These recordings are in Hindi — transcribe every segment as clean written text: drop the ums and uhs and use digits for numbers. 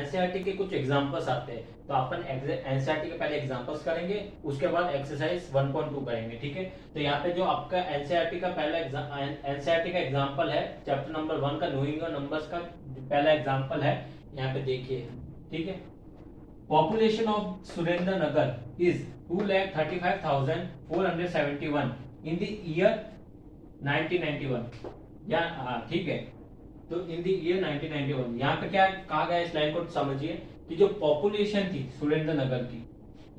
एनसीईआरटी के कुछ एग्जांपल्स आते हैं, तो अपन एनसीईआरटी के पहले एग्जांपल्स करेंगे, उसके बाद एक्सरसाइज 1.2 करेंगे, ठीक है। तो यहाँ पे जो आपका एनसीईआरटी का पहला एनसीईआरटी का एग्जांपल है चैप्टर नंबर 1 का नोइंग योर नंबर्स का पहला एग्जांपल है, यहाँ पे देखिए, ठीक है। Population of Surendra Nagar is 2,35,471 in the year 1991, या ठीक है। तो इन द ईयर 1991 यहाँ पे क्या कहा गया, इस लाइन को समझिए कि जो पॉपुलेशन थी सुरेंद्र नगर की,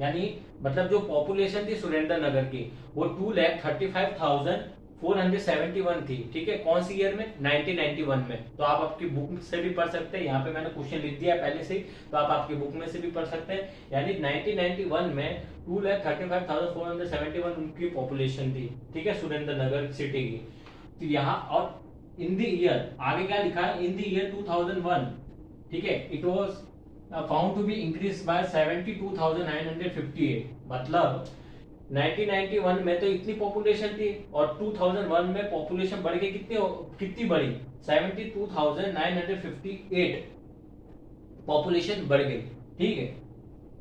यानी मतलब जो पॉपुलेशन थी सुरेंद्र नगर की वो 2,35,471 थी, ठीक है। कौन सी ईयर में, 1991 में। तो आप आपकी बुक से भी पढ़ सकते हैं, यहाँ पे मैंने क्वेश्चन लिख दिया पहले से ही, तो आप आपकी बुक में से भी पढ़ सकते हैं। यानी 1991 में 2,35,471 उनकी पॉपुलेशन थी, ठीक है, सुरेंद्र नगर सिटी की। तो यहाँ और इन द ईयर आगे क्या लिखा है, इन द ईयर 2001, ठीक है, it was found to be increase by 72,958, मतलब 1991 में तो इतनी पॉपुलेशन थी और 2001 में पॉपुलेशन बढ़ के कितनी बढ़ी, 72,958 पॉपुलेशन बढ़ गई, ठीक है।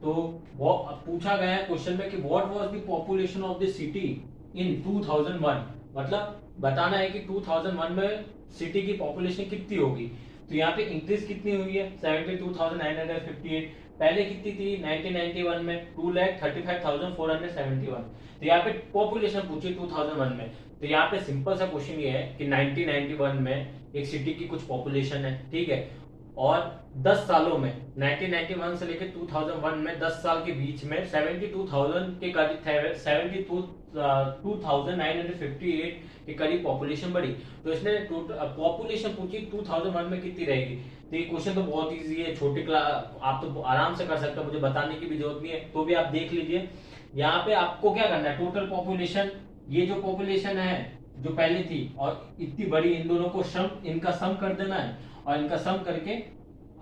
तो वो पूछा गया है क्वेश्चन में कि what was the population of the city in 2001, मतलब बताना है कि 2001 में सिटी की पॉपुलेशन कितनी होगी। तो यहाँ पे इंक्रीज कितनी हुई है, 72,958, पहले कितनी थी 1991 में 2,35,471। तो यहाँ पे पॉपुलेशन पूछी 2001 में, तो यहाँ पे सिंपल सा क्वेश्चन ये है कि 1991 में एक सिटी की कुछ पॉपुलेशन है, ठीक है, और 10 सालों में 1991 से लेकर 2001 में 10 साल के बीच में 72,000 के करीब 72,958 के करीब पॉपुलेशन बढ़ी। तो इसने पॉपुलेशन पूछी 2001 में कितनी रहेगी। तो ये क्वेश्चन तो बहुत इजी है, छोटी क्लास आप तो आराम से कर सकते हो, मुझे बताने की भी जरूरत नहीं है, तो भी आप देख लीजिए। यहाँ पे आपको क्या करना है, टोटल पॉपुलेशन, ये जो पॉपुलेशन है जो पहले थी और इतनी बड़ी, इन दोनों को इनका सम कर देना है, और इनका सम करके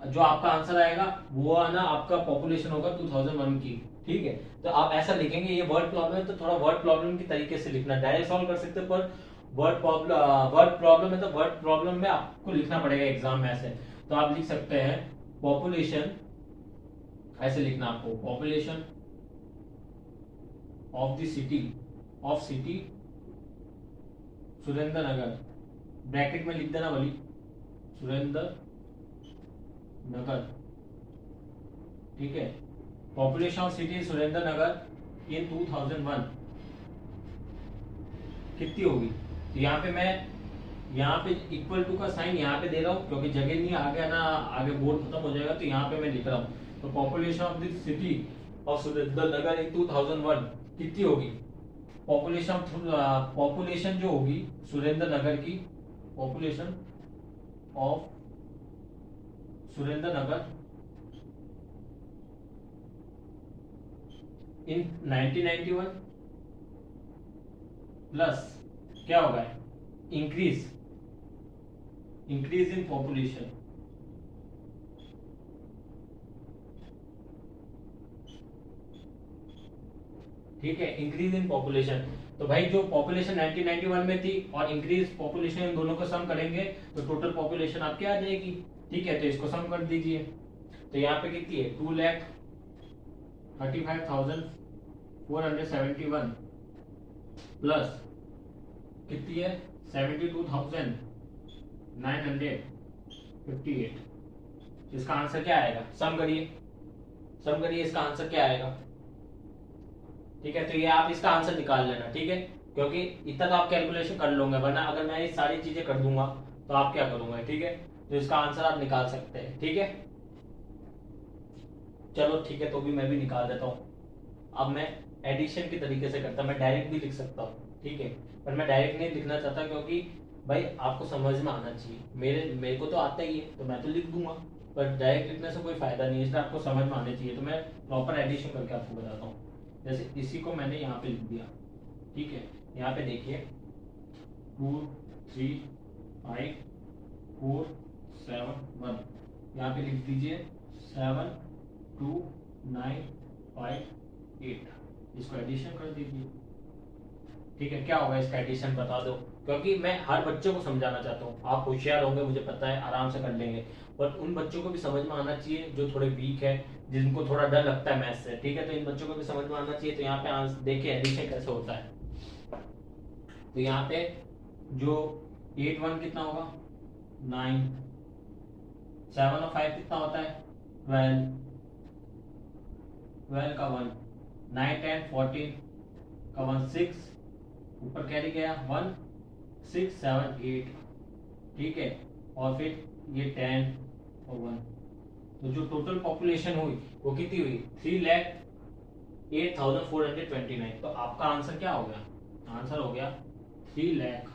जो आपका आंसर आएगा वो आना आपका पॉपुलेशन होगा 2001 की, ठीक है। तो आप ऐसा लिखेंगे, ये वर्ड प्रॉब्लम है तो थोड़ा वर्ड प्रॉब्लम की तरीके से लिखना, डायरेक्ट सॉल्व कर सकते हैं, पर वर्ड प्रॉब्लम है तो वर्ड प्रॉब्लम में आपको लिखना पड़ेगा एग्जाम में ऐसे। तो आप लिख सकते हैं पॉपुलेशन, ऐसे लिखना आपको, population of the city Surendra Nagar, bracket में लिख देना वाली सुरेंद्र नगर, ठीक है। Population of city Surendra Nagar in 2001 कितनी होगी। तो यहाँ पे मैं इक्वल टू का साइन यहाँ पे दे रहा हूँ क्योंकि जगह नहीं, आगे ना आगे बोर्ड खत्म हो जाएगा, तो यहाँ पे मैं लिख रहा हूँ। तो population of the city of Surendra Nagar in 2001 कितनी होगी, पॉपुलेशन जो होगी सुरेंद्र नगर की, population of Surendra Nagar in 1991 plus क्या होगा, इंक्रीज इन पॉपुलेशन, ठीक है, इंक्रीज इन पॉपुलेशन। तो भाई जो पॉपुलेशन 1991 में थी और इंक्रीज पॉपुलेशन, इन दोनों को सम करेंगे तो टोटल पॉपुलेशन आपकी आ जाएगी, ठीक है। तो इसको सम कर दीजिए, तो यहाँ पे कितनी है, 2,35,471 प्लस कितनी है 72,958, इसका आंसर क्या आएगा, सम करिए इसका आंसर क्या आएगा, ठीक है। तो ये आप इसका आंसर निकाल लेना, ठीक है, क्योंकि इतना तो आप कैलकुलेशन कर लोगे, वरना अगर मैं ये सारी चीजें कर दूंगा तो आप क्या करोगे, ठीक है। तो इसका आंसर आप निकाल सकते हैं, ठीक है। चलो ठीक है, तो भी मैं भी निकाल देता हूँ। अब मैं एडिशन के तरीके से करता, मैं डायरेक्ट भी लिख सकता हूँ, ठीक है, पर मैं डायरेक्ट नहीं लिखना चाहता क्योंकि भाई आपको समझ में आना चाहिए, मेरे को तो आता ही है तो मैं तो लिख दूंगा, पर डायरेक्ट लिखने से कोई फायदा नहीं है, इसलिए आपको समझ में आने चाहिए। तो मैं प्रॉपर एडिशन करके आपको बताता हूँ। जैसे इसी को मैंने यहाँ पे लिख दिया, ठीक है, यहाँ पे देखिए 2 3 5 4 7 1, यहाँ पे लिख दीजिए 7 2 9 5 8, इसको एडिशन कर दीजिए, ठीक है। क्या होगा इसका एडिशन बता दो, क्योंकि मैं हर बच्चे को समझाना चाहता हूँ। आप होशियार होंगे मुझे पता है, आराम से कर लेंगे, पर उन बच्चों को भी समझ में आना चाहिए जो थोड़े वीक है, जिनको थोड़ा डर लगता है मैथ से, ठीक है, तो इन बच्चों को भी समझ में आना चाहिए। तो यहाँ पे आंसर देखिए एडिशन कैसे होता है। तो यहाँ पे जो 8 1 कितना होगा 9, 7 और 5 कितना होता है 12, 12 का 1, 9 10 14 का 1 6, ऊपर कैरी गया 1 6 7 8, ठीक है, और फिर ये 10 और 1। तो जो टोटल पॉपुलेशन हुई वो कितनी हुई 3,08,429। तो आपका आंसर क्या हो गया, आंसर हो गया 3 लाख,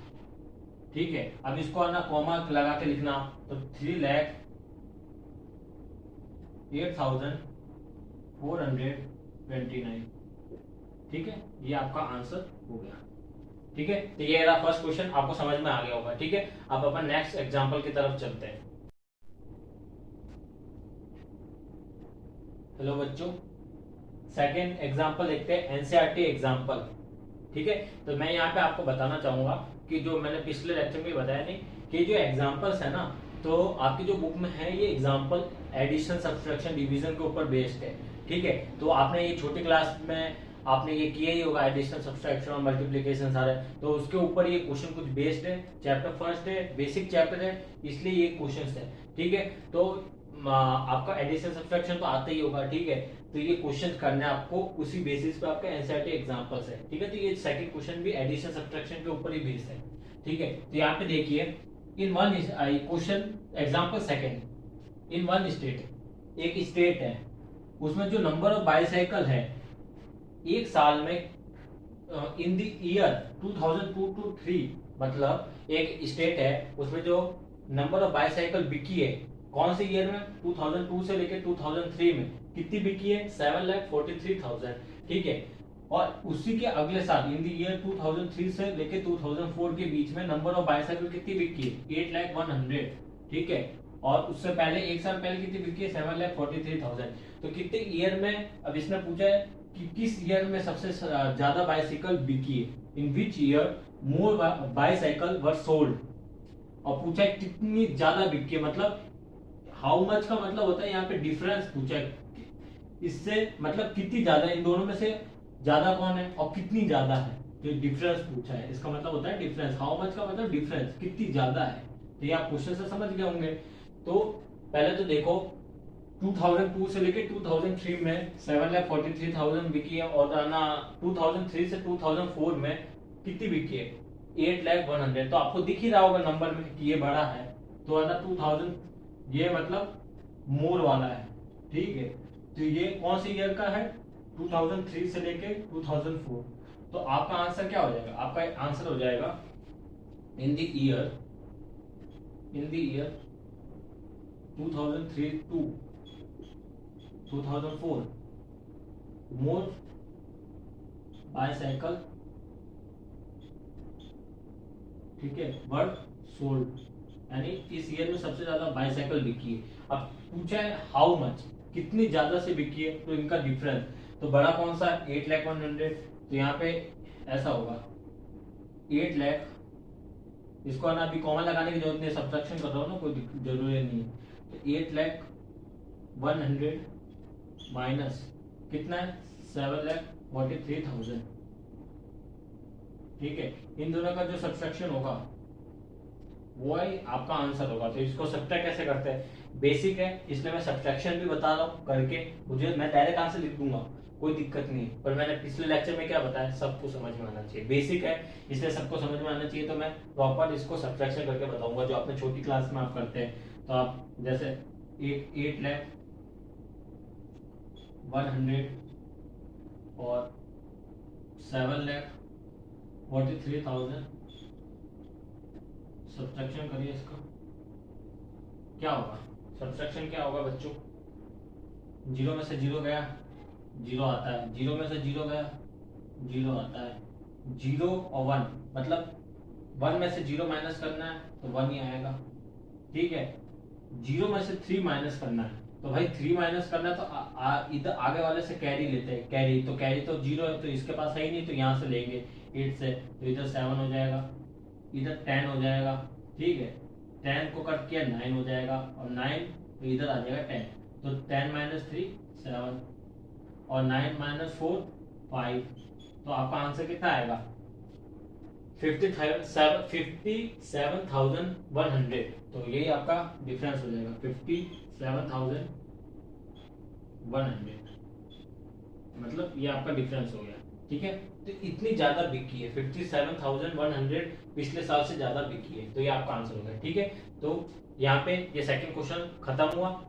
ठीक है। अब इसको ना कॉमा लगा के लिखना, तो 3,08,429, ठीक है, ये आपका आंसर हो गया, ठीक है। तो ये रहा फर्स्ट क्वेश्चन, आपको समझ में आ गया होगा, ठीक है। अब अपन नेक्स्ट एग्जांपल की तरफ चलते हैं। हेलो बच्चों, सेकंड एग्जांपल देखते हैं, एनसीईआरटी एग्जांपल, ठीक है। तो मैं यहाँ पे आपको बताना चाहूंगा कि जो मैंने पिछले लेक्चर में बताया नहीं कि जो एग्जांपल्स है ना, तो आपकी जो बुक में है ये एग्जांपल एडिशन सब्सट्रैक्शन डिवीजन के ऊपर बेस्ड है, ठीक है। तो आपने ये छोटी क्लास में आपने ये किया ही होगा, एडिशन सब्सट्रैक्शन और मल्टीप्लिकेशन सारे, तो उसके ऊपर ये क्वेश्चन कुछ बेस्ड है। चैप्टर फर्स्ट है, बेसिक चैप्टर है, इसलिए ये क्वेश्चन है, ठीक है। तो आपका एडिशन सब्सट्रैक्शन तो आता ही होगा, ठीक है। तो ये क्वेश्चन करने आपको उसी बेसिस पे आपका एनसीईआरटी एग्जांपल्स है, ठीक है। तो ये सेकंड क्वेश्चन भी एडिशन सब्सट्रैक्शन के ऊपर ही बेस्ड है, ठीक है। तो यहाँ पे देखिए, in one question example second, in one state, एक स्टेट है उसमें जो नंबर ऑफ बाइसाइकिल है एक साल में इन द ईयर 2002 to 3, मतलब एक स्टेट है उसमें जो नंबर ऑफ बाइसाइकिल बिकी है कौन से ईयर में 2002 से लेकर 2003 में कितनी बिकी है 7,43,000, ठीक है। और उसी के अगले साल इन द ईयर 2003 से लेकर 2004 के बीच में नंबर ऑफ बाइसाइकिल कितनी बिकी है 8,01,000, ठीक है। और उससे पहले एक साल पहले कितनी बिकी है 7,43,000। तो कितने ईयर में, अब इसने पूछा है कि किस ईयर में सबसे ज्यादा बाइसाइकिल बिकी है, in which year more bicycle were sold, और पूछा है कितनी ज्यादा बिकी है, मतलब हाउ मच का मतलब होता है यहाँ पे डिफरेंस पूछा है, इससे मतलब कितनी ज्यादा, इन दोनों में से ज्यादा कौन है और कितनी ज्यादा है, तो डिफरेंस पूछा है, इसका मतलब होता है डिफरेंस। हाउ मच का मतलब डिफरेंस, कितनी ज्यादा है। तो ये आप क्वेश्चन से समझ गए होंगे। तो पहले तो देखो 2002 से लेके 2003 में 7,43,000 बिकी है, और ना 2003 से 2004 में कितनी बिकी है 8,01,000। तो आपको दिख ही रहा होगा नंबर में कि ये बड़ा है, तो ना 2000 ये मतलब मोर वाला है, ठीक है। तो ये कौन से ईयर का है 2003 से लेके 2004। तो आपका आंसर क्या हो जाएगा, आपका आंसर हो जाएगा in the year 2003 to 2004 more bicycle, ठीक है, वर्ड सोल्ड, यानी इस ईयर में सबसे ज्यादा बाइसाइकिल बिकी है। अब पूछा है हाउ मच, कितनी ज्यादा से बिकी है, तो इनका डिफरेंस, तो बड़ा कौन सा 8,01,000, तो यहाँ पे ऐसा होगा 8 लाख, इसको ना अभी कॉमन लगाने की जरूरत नहीं, सब्ट्रैक्शन कर रहा हूँ ना, कोई जरूरी नहीं है। तो 8,01,000 माइनस कितना है 7,43,000, ठीक है। इन दोनों का जो सब्ट्रैक्शन होगा वो ही आपका आंसर होगा। तो इसको सब्ट्रैक्ट कैसे करते हैं, बेसिक है इसलिए मैं सब्ट्रैक्शन भी बता रहा हूँ करके, मुझे मैं डायरेक्ट आंसर लिख दूंगा, कोई दिक्कत नहीं है। पर मैंने पिछले लेक्चर में क्या बताया, सबको समझ में आना चाहिए, बेसिक है इसलिए सबको समझ में आना चाहिए। तो मैं प्रॉपर इसको सब्ट्रैक्शन करके बताऊंगा, जो आपने छोटी क्लास में आप करते हैं। तो आप जैसे 8,01,000 और 7,43,000 सब्ट्रैक्शन करिए, इसका क्या होगा, सब्ट्रैक्शन क्या होगा बच्चों, जीरो में से जीरो गया जीरो आता है, जीरो में से जीरो गया जीरो आता है, जीरो और वन, मतलब वन में से जीरो माइनस करना है तो वन ही आएगा, ठीक है। जीरो में से थ्री माइनस करना है तो भाई थ्री माइनस करना है, तो इधर आगे वाले से कैरी लेते हैं, कैरी तो जीरो है, तो इसके पास है ही नहीं, तो यहाँ से लेंगे 8 से, तो इधर 7 हो जाएगा, इधर 10 हो जाएगा, ठीक है। 10 को कट किया 9 हो जाएगा, और 9 तो इधर आ जाएगा 10, तो 10 माइनस 3 7, और 9 माइनस 4 5, तो आपका आंसर कितना आएगा 57,100। तो यही आपका डिफरेंस हो जाएगा 57,100, मतलब ये आपका डिफरेंस हो गया, ठीक है। तो इतनी ज्यादा बिकी है 57,100, पिछले साल से ज्यादा बिकी है, तो ये आपका आंसर हो गया, ठीक है। तो यहाँ पे ये सेकंड क्वेश्चन खत्म हुआ।